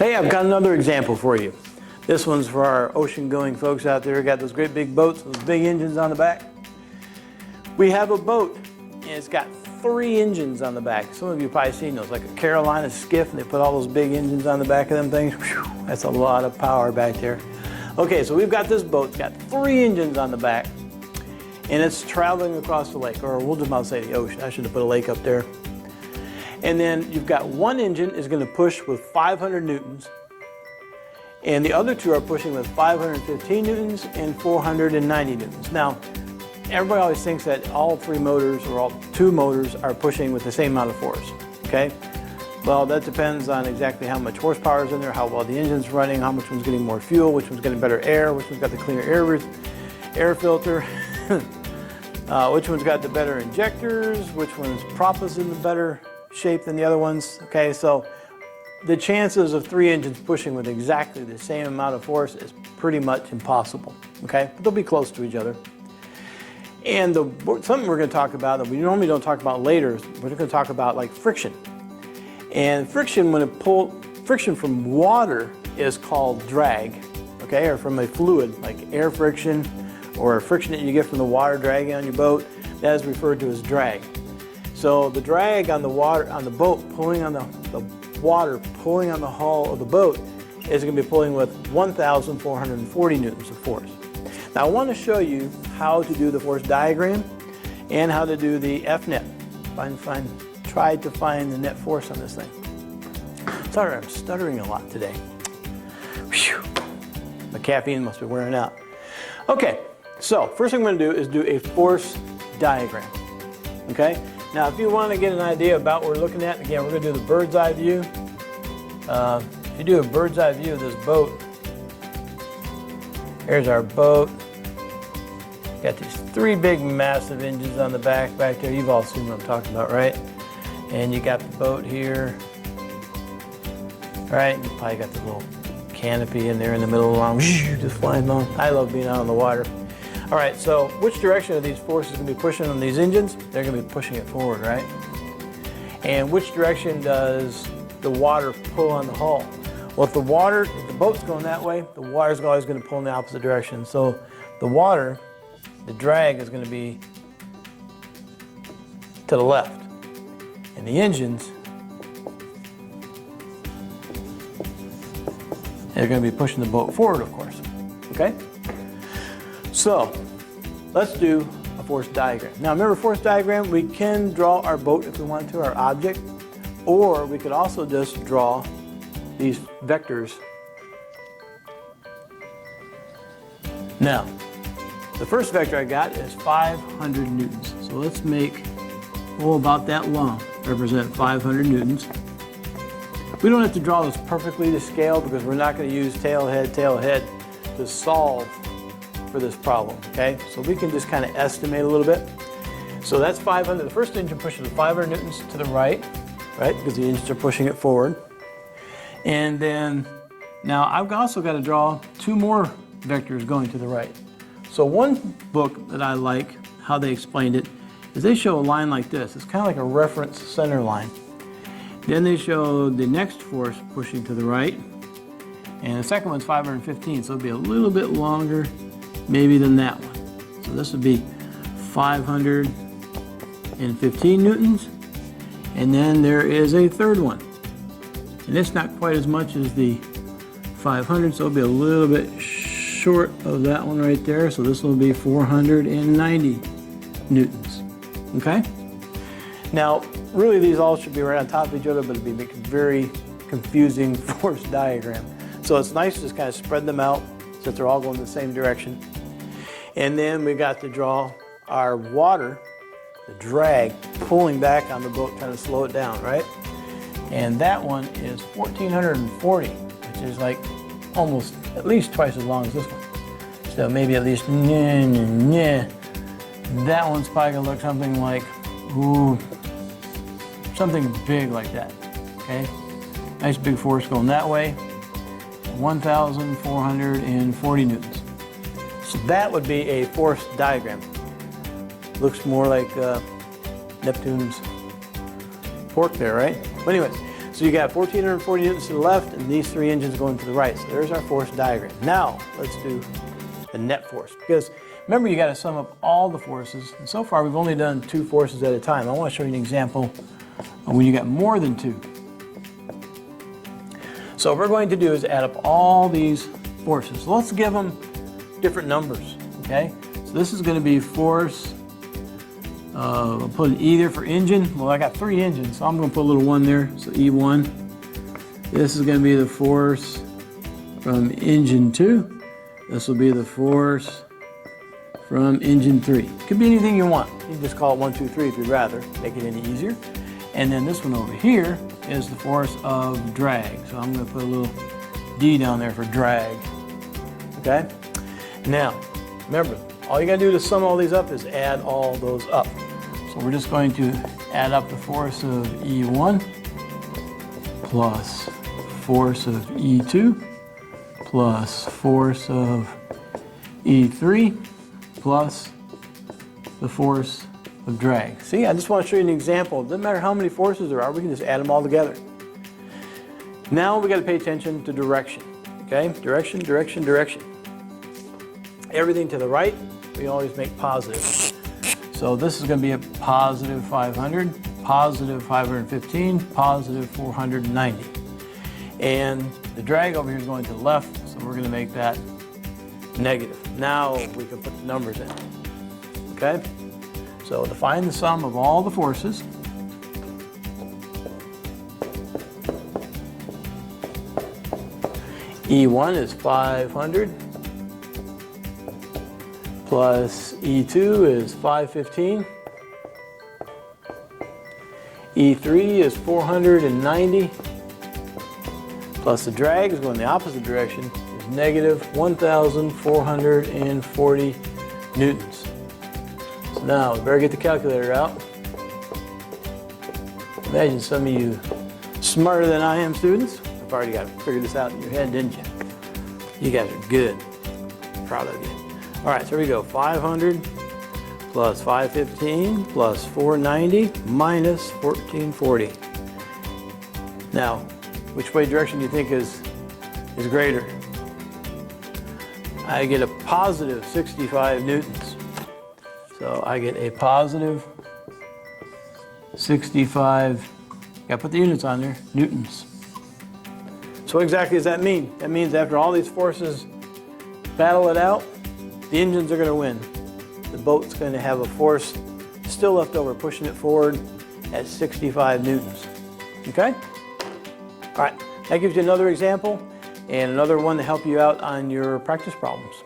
Hey, I've got another example for you. This one's for our ocean-going folks out there who got those great big boats, those big engines on the back. We have a boat, and it's got 3 engines on the back. Some of you have probably seen those, like a Carolina skiff, and they put all those big engines on the back of them things. Whew, that's a lot of power back there. Okay, so we've got this boat. It's got 3 engines on the back, and it's traveling across the lake, or we'll just about say the ocean. I should have put a lake up there. And then you've got one engine is going to push with 500 newtons, and the other 2 are pushing with 515 newtons and 490 newtons. Now, everybody always thinks that all 3 motors or all 2 motors are pushing with the same amount of force, okay? Well, that depends on exactly how much horsepower is in there, how well the engine's running, how much one's getting more fuel, which one's getting better air, which one's got the cleaner air filter, which one's got the better injectors, which one's prop is in the better shape than the other ones, okay? So the chances of 3 engines pushing with exactly the same amount of force is pretty much impossible, okay? But they'll be close to each other. And something we're going to talk about that we normally don't talk about later, we're going to talk about like friction. And friction, friction from water is called drag, okay? Or from a fluid, like air friction or friction that you get from the water dragging on your boat, that is referred to as drag. So the drag on the water, on the boat, pulling on the water, pulling on the hull of the boat, is going to be pulling with 1,440 newtons of force. Now I want to show you how to do the force diagram and how to do the F-net. Try to find the net force on this thing. Sorry, I'm stuttering a lot today. Whew. The caffeine must be wearing out. Okay, so first thing I'm going to do is do a force diagram. Okay? Now, if you want to get an idea about what we're looking at, again, we're going to do the bird's eye view. If you do a bird's eye view of this boat, here's our boat. Got these 3 big massive engines on the back there. You've all seen what I'm talking about, right? And you got the boat here. Right? You probably got the little canopy in there in the middle along, just flying along. I love being out on the water. All right, so which direction are these forces going to be pushing on these engines? They're going to be pushing it forward, right? And which direction does the water pull on the hull? Well, if the boat's going that way, the water's always going to pull in the opposite direction. So the water, the drag is going to be to the left. And the engines, they're going to be pushing the boat forward, of course. Okay? So, let's do a force diagram. Now remember, force diagram, we can draw our boat if we want to, our object, or we could also just draw these vectors. Now, the first vector I got is 500 newtons. So let's make, about that long, represent 500 newtons. We don't have to draw this perfectly to scale because we're not going to use tail head to solve for this problem, okay? So we can just kind of estimate a little bit. So that's 500. The first engine pushes 500 newtons to the right, because the engines are pushing it forward. And then, now I've also got to draw 2 more vectors going to the right. So one book that I like, how they explained it, is they show a line like this. It's kind of like a reference center line. Then they show the next force pushing to the right. And the second one's 515, so it'll be a little bit longer maybe than that one. So this would be 515 newtons. And then there is a third one. And it's not quite as much as the 500, so it'll be a little bit short of that one right there. So this will be 490 newtons. Okay? Now, really these all should be right on top of each other, but it'd be a very confusing force diagram. So it's nice to just kind of spread them out since they're all going in the same direction. And then we got to draw our water, the drag, pulling back on the boat, trying to slow it down, right? And that one is 1,440, which is like almost at least twice as long as this one. So maybe at least, that one's probably gonna look something like, something big like that, okay? Nice big force going that way, 1,440 newtons. So that would be a force diagram. Looks more like Neptune's fork there, right? But anyways, So you got 1,440 newtons to the left and these 3 engines going to the right. So there's our force diagram. Now let's do the net force, because remember you got to sum up all the forces. And so far we've only done 2 forces at a time. I want to show you an example of when you got more than 2. So what we're going to do is add up all these forces. So let's give them different numbers, okay? So this is going to be force, I'll put an E there for engine. Well, I got 3 engines, so I'm going to put a little 1 there, so E1. This is going to be the force from engine 2. This will be the force from engine 3. Could be anything you want. You can just call it 1, 2, 3 if you'd rather, make it any easier. And then this one over here is the force of drag. So I'm going to put a little D down there for drag. Okay? Now, remember, all you got to do to sum all these up is add all those up. So we're just going to add up the force of E1 plus force of E2 plus force of E3 plus the force of drag. See, I just want to show you an example. It doesn't matter how many forces there are, we can just add them all together. Now we got to pay attention to direction. Okay? Direction, direction, direction. Everything to the right, we always make positive. So this is going to be a positive 500, positive 515, positive 490. And the drag over here is going to the left, so we're going to make that negative. Now we can put the numbers in. Okay? So to find the sum of all the forces, E1 is 500 plus E2 is 515. E3 is 490 plus the drag is going the opposite direction is negative 1,440 newtons. So now we better get the calculator out. Imagine some of you smarter than I am students have already got to figure this out in your head, didn't you? You guys are good. Proud of you. All right, so here we go. 500 plus 515 plus 490 minus 1440. Now, which way direction do you think is greater? I get a positive 65 newtons. So I get a positive 65, got to put the units on there, newtons. So what exactly does that mean? That means after all these forces battle it out, the engines are going to win. The boat's going to have a force still left over, pushing it forward at 65 newtons. Okay? All right, that gives you another example and another one to help you out on your practice problems.